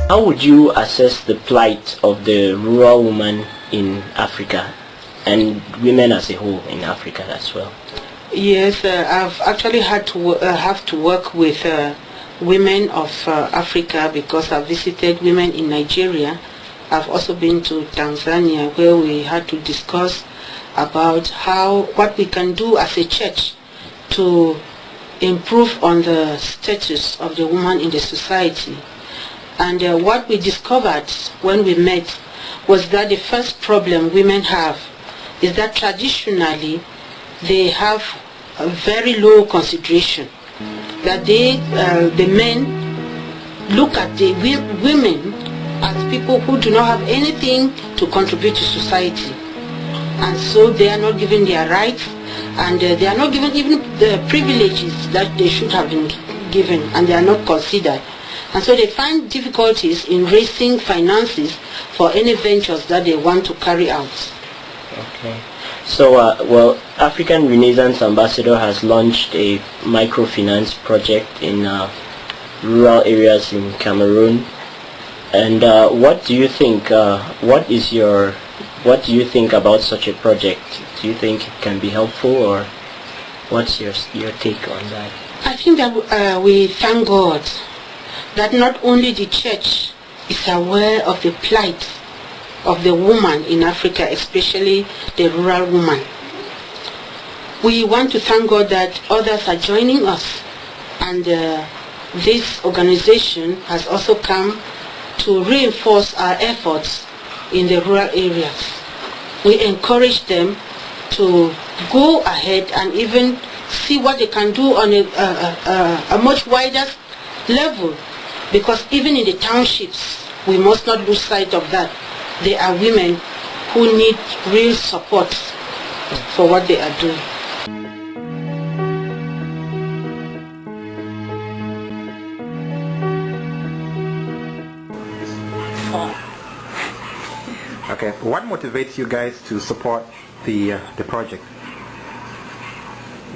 How would you assess the plight of the rural woman in Africa and women as a whole in Africa as well? Yes, I've actually had to have to work with women of Africa because I've visited women in Nigeria. I've also been to Tanzania, where we had to discuss about what we can do as a church to improve on the status of the woman in the society. And what we discovered when we met was that the first problem women have is that traditionally they have a very low consideration. That the men look at the women as people who do not have anything to contribute to society. And so they are not given their rights, and they are not given even the privileges that they should have been given, and they are not considered. And so they find difficulties in raising finances for any ventures that they want to carry out. Okay. So, well, African Renaissance Ambassador has launched a microfinance project in rural areas in Cameroon. And what do you think? What do you think about such a project? Do you think it can be helpful, or what's your take on that? I think that we thank God that not only the church is aware of the plight of the woman in Africa, especially the rural woman. We want to thank God that others are joining us, and this organization has also come to reinforce our efforts in the rural areas. We encourage them to go ahead and even see what they can do on a much wider level, because even in the townships, we must not lose sight of that. There are women who need real support for what they are doing. Okay, what motivates you guys to support the project?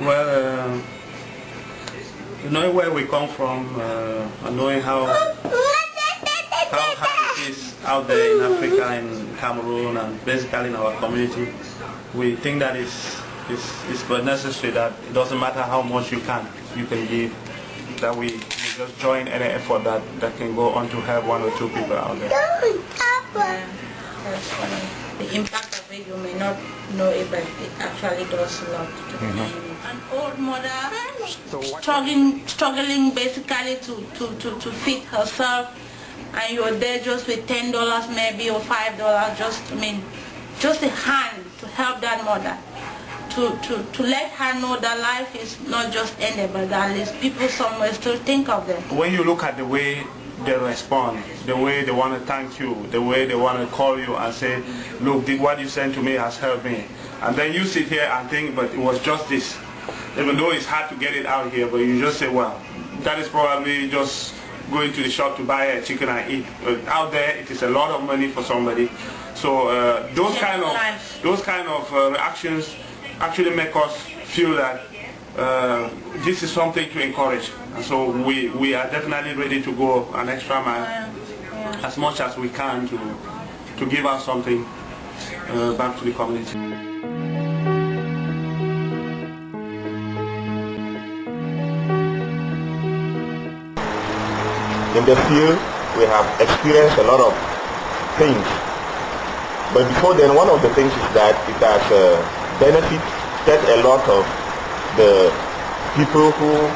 Well, knowing where we come from and knowing how hard it is out there in Africa, in Cameroon, and basically in our community, we think that it's but necessary that it doesn't matter how much you can give, that we just join any effort that can go on to help one or two people out there. That's funny. The impact of it, you may not know it, but it actually does a lot to an old mother struggling basically to feed herself, and you're there just with $10 maybe or $5, just a hand to help that mother, to let her know that life is not just ended, but that at least people somewhere still think of them. When you look at the way they respond, the way they want to thank you, the way they want to call you and say, look, what you sent to me has helped me. And then you sit here and think, but it was just this. Even though it's hard to get it out here, but you just say, well, that is probably just going to the shop to buy a chicken and eat. But out there, it is a lot of money for somebody. So those kind of reactions actually make us feel that this is something to encourage. And so we are definitely ready to go an extra mile as much as we can to give out something back to the community. In the field, we have experienced a lot of things. But before then, one of the things is that it has benefited a lot of the people who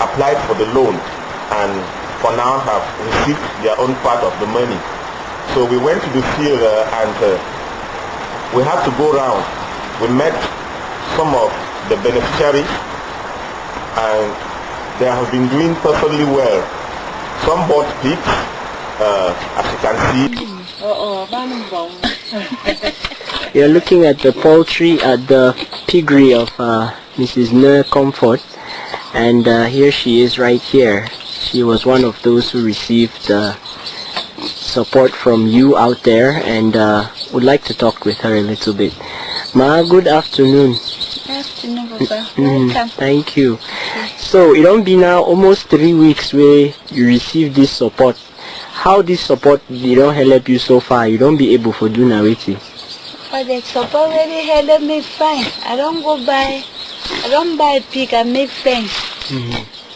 applied for the loan and for now have received their own part of the money. So we went to the field and we had to go around. We met some of the beneficiaries and they have been doing perfectly well. Some bought pigs, as you can see. You're looking at the poultry at the piggery of Mrs. Ne Comfort, and here she is right here. She was one of those who received support from you out there, and would like to talk with her a little bit. Ma, good afternoon. Good afternoon, Papa. Welcome. Thank you. So it don't be now almost 3 weeks where you received this support. how this support they don't help you so far? You don't be able for do narrative. But the support really help me fine. I don't buy pig and make friends.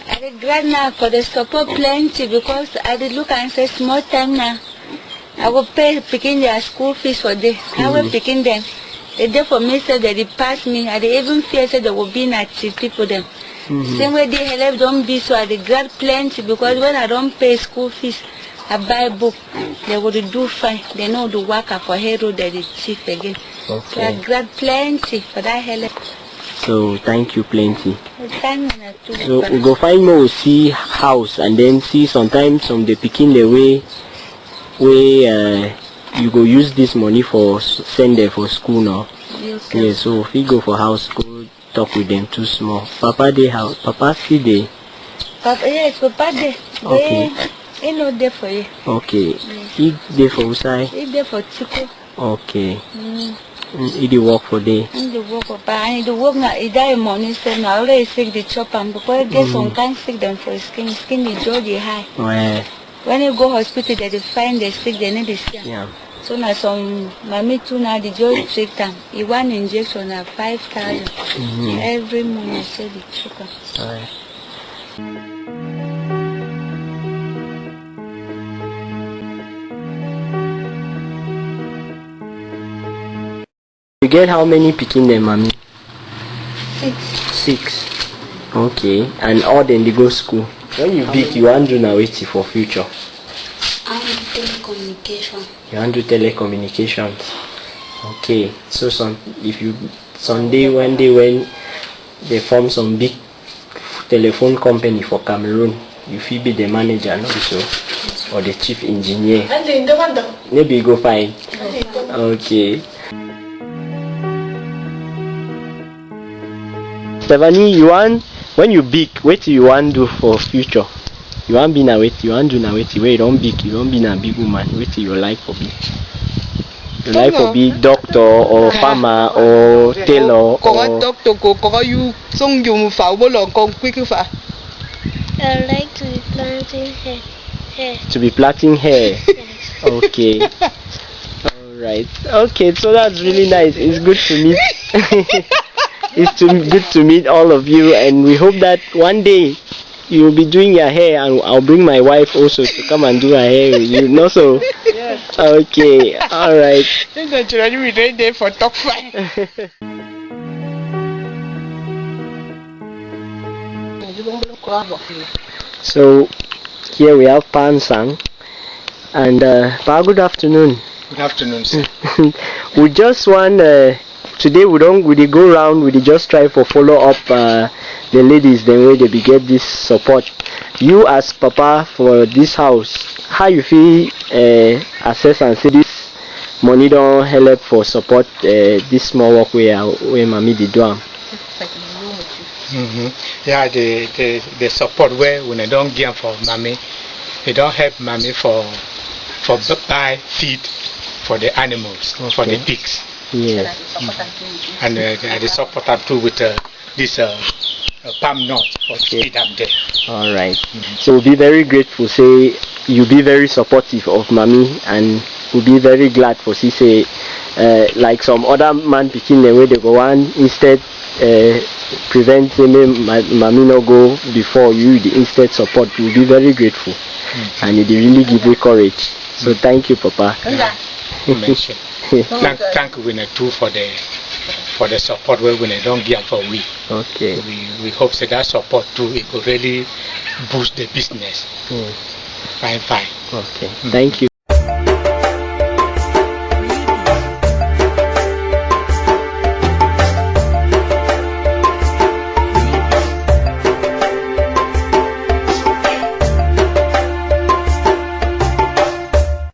I regret now for the support plenty because I did look and say small time now. I will pay picking their school fees for them. I will picking them. The day for me said that they pass me. I even fear said there will be not people them. Same way they help don't be so I regret plenty because when I don't pay school fees, I buy book. They would do fine. They know the worker for hero that is chief again. Okay. So I regret plenty for that help. So thank you plenty. Thank you. So we go find more see house and then see sometimes some the picking the way you go use this money for send them for school now. Okay. Yeah, so if you go for house, go talk with them too small. Papa they house, Papa see they. Papa, yes, Papa they. Okay. They not there for you. Okay. Yes. He there for outside. He there for Chico. Okay. He dey work for day. He dey work for Papa. And he dey work now. He die money so now already sick the chop and because get some kind sick them for skin. Skin the jaw dey high. Well. When you go hospital, they find the sick. They need the sick. Yeah. So now some mommy too now the jaw treat them. He one injection at 5,000 every morning. Say the chicken. Alright. You get how many picking them, mommy? 6. Okay. And all then they go school. When you big, you want to do now wait for future. I'm telecommunication. You want to do telecommunications. Okay. So if you someday one day when they form some big telephone company for Cameroon, you feel be the manager, not so, or the chief engineer. Maybe you go find. Okay. Stephanie, you want when you big, what do you want to do for future? You want be na wait, you want do na wait, where you don't big, you don't be na big woman. What do you like for be? You like for be doctor or farmer or tailor or doctor go you song you fa bo lo kong quick fa. I like to be planting hair. To be plaiting hair. Okay. Alright. Okay, so that's really nice. It's good to meet good to meet all of you, and we hope that one day you'll be doing your hair and I'll bring my wife also to come and do her hair with you. No, so yes. Okay, alright. We right there for talk fight. So here we have Pan Sang and Pa, good afternoon. Good afternoon, sir. We just want today we go around, we just try for follow up the ladies the way they be get this support. You as Papa for this house, how you feel assess and say this money don't help for support this small work where mommy did do. Yeah, the support where when I don't give for mommy, they don't help mommy for buy feed for the animals, for the pigs. Yeah. And the support up too with this palm nut for feed up there. All right. So we'll be very grateful. Say you'll be very supportive of mommy, and we'll be very glad for say like some other man picking the way they go on instead prevent mommy no go before you. The instead support. We'll be very grateful, and it really give you courage. So thank you, Papa. Thank you too for the support where when I don't give for we. Okay. We hope that support too it will really boost the business. Fine. Okay. Thank you.